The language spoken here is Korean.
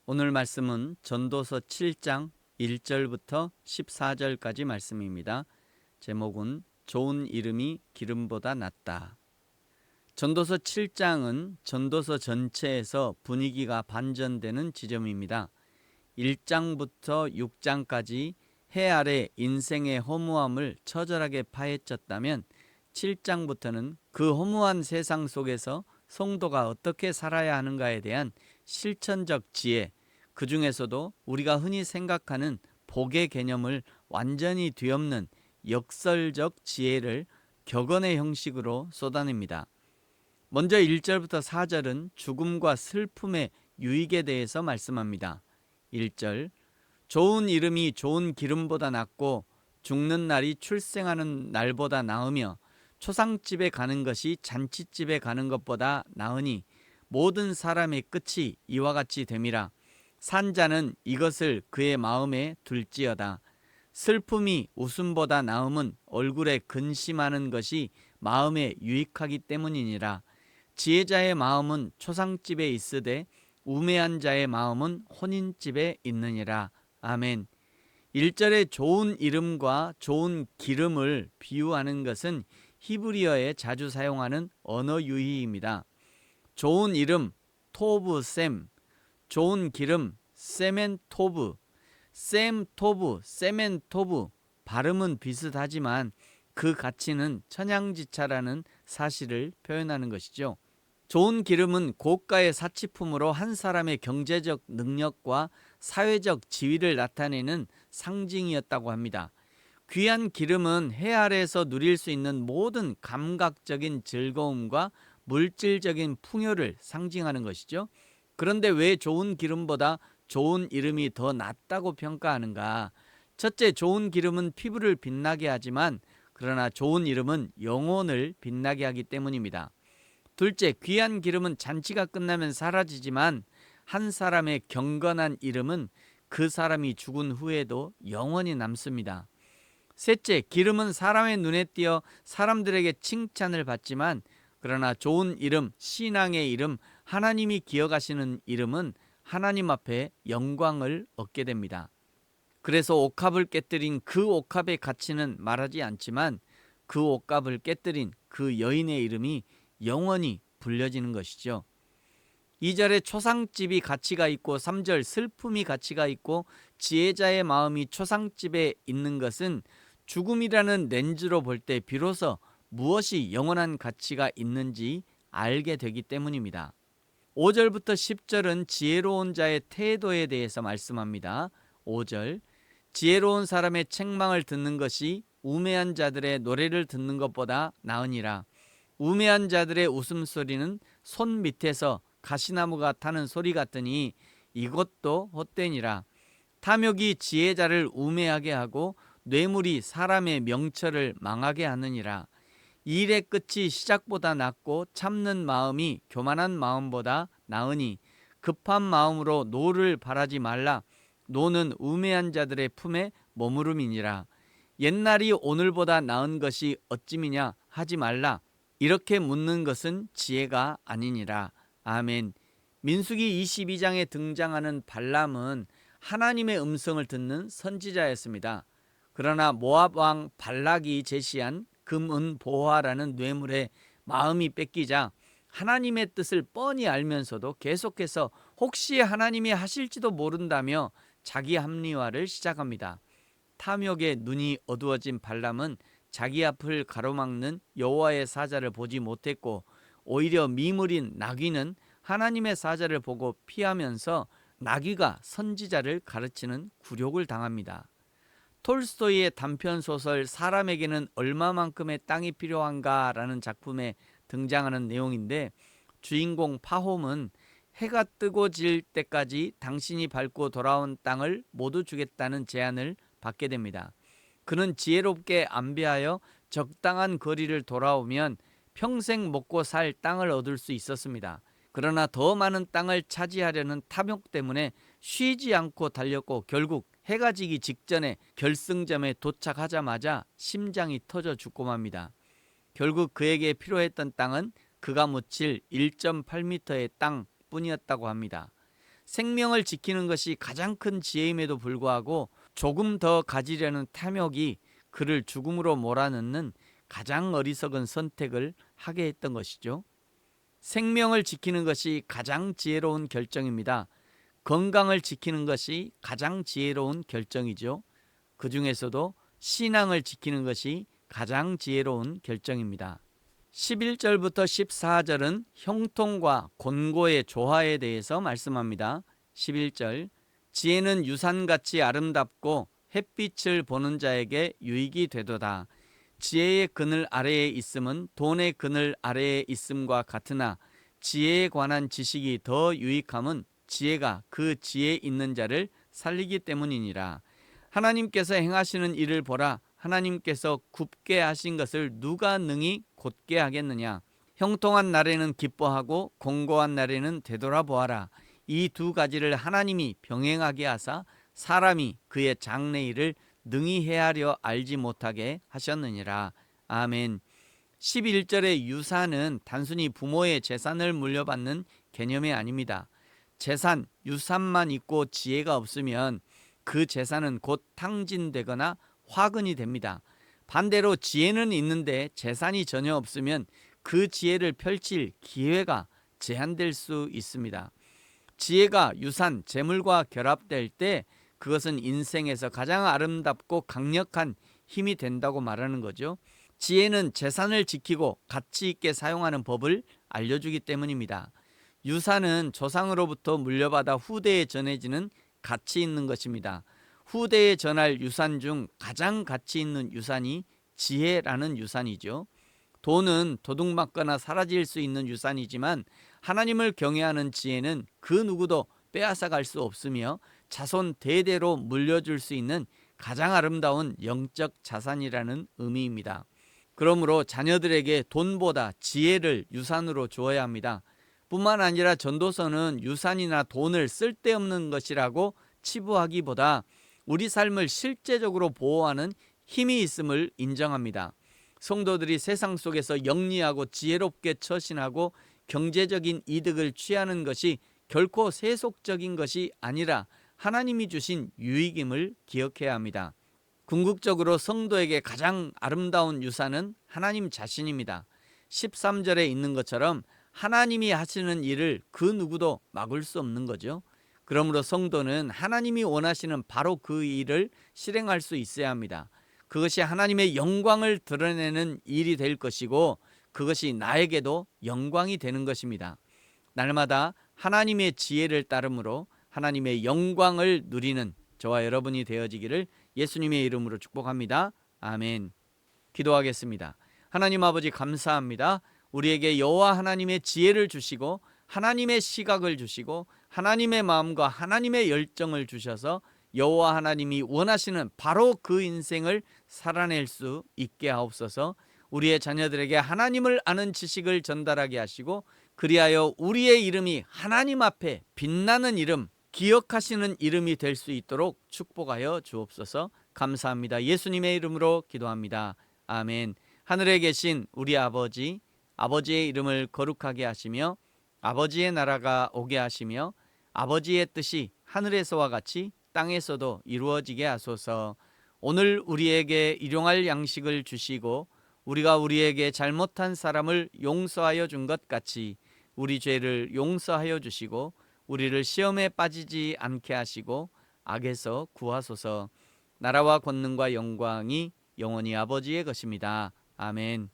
오늘 말씀은 전도서 7장 1절부터 14절까지 말씀입니다. 제목은 좋은 이름이 기름보다 낫다. 전도서 7장은 전도서 전체에서 분위기가 반전되는 지점입니다. 1장부터 6장까지 해 아래 인생의 허무함을 처절하게 파헤쳤다면 7장부터는 그 허무한 세상 속에서 성도가 어떻게 살아야 하는가에 대한 실천적 지혜, 그 중에서도 우리가 흔히 생각하는 복의 개념을 완전히 뒤엎는 역설적 지혜를 격언의 형식으로 쏟아냅니다. 먼저 1절부터 4절은 죽음과 슬픔의 유익에 대해서 말씀합니다. 1절, 좋은 이름이 좋은 기름보다 낫고 죽는 날이 출생하는 날보다 나으며 초상집에 가는 것이 잔치집에 가는 것보다 나으니 모든 사람의 끝이 이와 같이 됨이라. 산자는 이것을 그의 마음에 둘지어다. 슬픔이 웃음보다 나음은 얼굴에 근심하는 것이 마음에 유익하기 때문이니라. 지혜자의 마음은 초상집에 있으되 우매한 자의 마음은 혼인집에 있느니라. 아멘. 1절의 좋은 이름과 좋은 기름을 비유하는 것은 히브리어에 자주 사용하는 언어 유희입니다. 좋은 이름, 토브 셈, 좋은 기름, 세멘 토브, 셈 토브, 세멘 토브, 발음은 비슷하지만 그 가치는 천양지차라는 사실을 표현하는 것이죠. 좋은 기름은 고가의 사치품으로 한 사람의 경제적 능력과 사회적 지위를 나타내는 상징이었다고 합니다. 귀한 기름은 해 아래에서 누릴 수 있는 모든 감각적인 즐거움과 물질적인 풍요를 상징하는 것이죠. 그런데 왜 좋은 기름보다 좋은 이름이 더 낫다고 평가하는가? 첫째, 좋은 기름은 피부를 빛나게 하지만 그러나 좋은 이름은 영혼을 빛나게 하기 때문입니다. 둘째, 귀한 기름은 잔치가 끝나면 사라지지만 한 사람의 경건한 이름은 그 사람이 죽은 후에도 영원히 남습니다. 셋째, 기름은 사람의 눈에 띄어 사람들에게 칭찬을 받지만 그러나 좋은 이름, 신앙의 이름, 하나님이 기억하시는 이름은 하나님 앞에 영광을 얻게 됩니다. 그래서 옥합을 깨뜨린 그 옥합의 가치는 말하지 않지만 그 옥합을 깨뜨린 그 여인의 이름이 영원히 불려지는 것이죠. 2절에 초상집이 가치가 있고 3절 슬픔이 가치가 있고 지혜자의 마음이 초상집에 있는 것은 죽음이라는 렌즈로 볼 때 비로소 무엇이 영원한 가치가 있는지 알게 되기 때문입니다. 5절부터 10절은 지혜로운 자의 태도에 대해서 말씀합니다. 5절, 지혜로운 사람의 책망을 듣는 것이 우매한 자들의 노래를 듣는 것보다 나으니라. 우매한 자들의 웃음소리는 손 밑에서 가시나무가 타는 소리 같으니 이것도 헛되니라. 탐욕이 지혜자를 우매하게 하고 뇌물이 사람의 명철을 망하게 하느니라. 일의 끝이 시작보다 낫고 참는 마음이 교만한 마음보다 나으니 급한 마음으로 노를 바라지 말라. 노는 우매한 자들의 품에 머무름이니라. 옛날이 오늘보다 나은 것이 어찌미냐 하지 말라. 이렇게 묻는 것은 지혜가 아니니라. 아멘. 민수기 22장에 등장하는 발람은 하나님의 음성을 듣는 선지자였습니다. 그러나 모압 왕 발락이 제시한 금은 보화라는 뇌물에 마음이 뺏기자 하나님의 뜻을 뻔히 알면서도 계속해서 혹시 하나님이 하실지도 모른다며 자기 합리화를 시작합니다. 탐욕에 눈이 어두워진 발람은 자기 앞을 가로막는 여호와의 사자를 보지 못했고 오히려 미물인 나귀는 하나님의 사자를 보고 피하면서 나귀가 선지자를 가르치는 굴욕을 당합니다. 톨스토이의 단편소설 사람에게는 얼마만큼의 땅이 필요한가라는 작품에 등장하는 내용인데 주인공 파홈은 해가 뜨고 질 때까지 당신이 밟고 돌아온 땅을 모두 주겠다는 제안을 받게 됩니다. 그는 지혜롭게 안배하여 적당한 거리를 돌아오면 평생 먹고 살 땅을 얻을 수 있었습니다. 그러나 더 많은 땅을 차지하려는 탐욕 때문에 쉬지 않고 달렸고 결국 해가 지기 직전에 결승점에 도착하자마자 심장이 터져 죽고 맙니다. 결국 그에게 필요했던 땅은 그가 묻힐 1.8m의 땅뿐이었다고 합니다. 생명을 지키는 것이 가장 큰 지혜임에도 불구하고 조금 더 가지려는 탐욕이 그를 죽음으로 몰아넣는 가장 어리석은 선택을 하게 했던 것이죠. 생명을 지키는 것이 가장 지혜로운 결정입니다. 건강을 지키는 것이 가장 지혜로운 결정이죠. 그 중에서도 신앙을 지키는 것이 가장 지혜로운 결정입니다. 11절부터 14절은 형통과 곤고의 조화에 대해서 말씀합니다. 11절, 지혜는 유산같이 아름답고 햇빛을 보는 자에게 유익이 되도다. 지혜의 그늘 아래에 있음은 돈의 그늘 아래에 있음과 같으나 지혜에 관한 지식이 더 유익함은 지혜가 그 지혜 있는 자를 살리기 때문이니라. 하나님께서 행하시는 일을 보라. 하나님께서 굽게 하신 것을 누가 능히 곧게 하겠느냐. 형통한 날에는 기뻐하고 공고한 날에는 되돌아보아라. 이 두 가지를 하나님이 병행하게 하사 사람이 그의 장래일을 능히 헤아려 알지 못하게 하셨느니라. 아멘. 11절의 유산은 단순히 부모의 재산을 물려받는 개념이 아닙니다. 재산, 유산만 있고 지혜가 없으면 그 재산은 곧 탕진되거나 화근이 됩니다. 반대로 지혜는 있는데 재산이 전혀 없으면 그 지혜를 펼칠 기회가 제한될 수 있습니다. 지혜가 유산, 재물과 결합될 때 그것은 인생에서 가장 아름답고 강력한 힘이 된다고 말하는 거죠. 지혜는 재산을 지키고 가치 있게 사용하는 법을 알려주기 때문입니다. 유산은 조상으로부터 물려받아 후대에 전해지는 가치 있는 것입니다. 후대에 전할 유산 중 가장 가치 있는 유산이 지혜라는 유산이죠. 돈은 도둑맞거나 사라질 수 있는 유산이지만 하나님을 경외하는 지혜는 그 누구도 빼앗아갈 수 없으며 자손 대대로 물려줄 수 있는 가장 아름다운 영적 자산이라는 의미입니다. 그러므로 자녀들에게 돈보다 지혜를 유산으로 주어야 합니다. 뿐만 아니라 전도서는 유산이나 돈을 쓸데없는 것이라고 치부하기보다 우리 삶을 실제적으로 보호하는 힘이 있음을 인정합니다. 성도들이 세상 속에서 영리하고 지혜롭게 처신하고 경제적인 이득을 취하는 것이 결코 세속적인 것이 아니라 하나님이 주신 유익임을 기억해야 합니다. 궁극적으로 성도에게 가장 아름다운 유산은 하나님 자신입니다. 13절에 있는 것처럼 하나님이 하시는 일을 그 누구도 막을 수 없는 거죠. 그러므로 성도는 하나님이 원하시는 바로 그 일을 실행할 수 있어야 합니다. 그것이 하나님의 영광을 드러내는 일이 될 것이고 그것이 나에게도 영광이 되는 것입니다. 날마다 하나님의 지혜를 따름으로 하나님의 영광을 누리는 저와 여러분이 되어지기를 예수님의 이름으로 축복합니다. 아멘. 기도하겠습니다. 하나님 아버지 감사합니다. 우리에게 여호와 하나님의 지혜를 주시고 하나님의 시각을 주시고 하나님의 마음과 하나님의 열정을 주셔서 여호와 하나님이 원하시는 바로 그 인생을 살아낼 수 있게 하옵소서. 우리의 자녀들에게 하나님을 아는 지식을 전달하게 하시고 그리하여 우리의 이름이 하나님 앞에 빛나는 이름, 기억하시는 이름이 될 수 있도록 축복하여 주옵소서. 감사합니다. 예수님의 이름으로 기도합니다. 아멘. 하늘에 계신 우리 아버지, 아버지의 이름을 거룩하게 하시며 아버지의 나라가 오게 하시며 아버지의 뜻이 하늘에서와 같이 땅에서도 이루어지게 하소서. 오늘 우리에게 일용할 양식을 주시고 우리가 우리에게 잘못한 사람을 용서하여 준 것 같이 우리 죄를 용서하여 주시고 우리를 시험에 빠지지 않게 하시고 악에서 구하소서. 나라와 권능과 영광이 영원히 아버지의 것입니다. 아멘.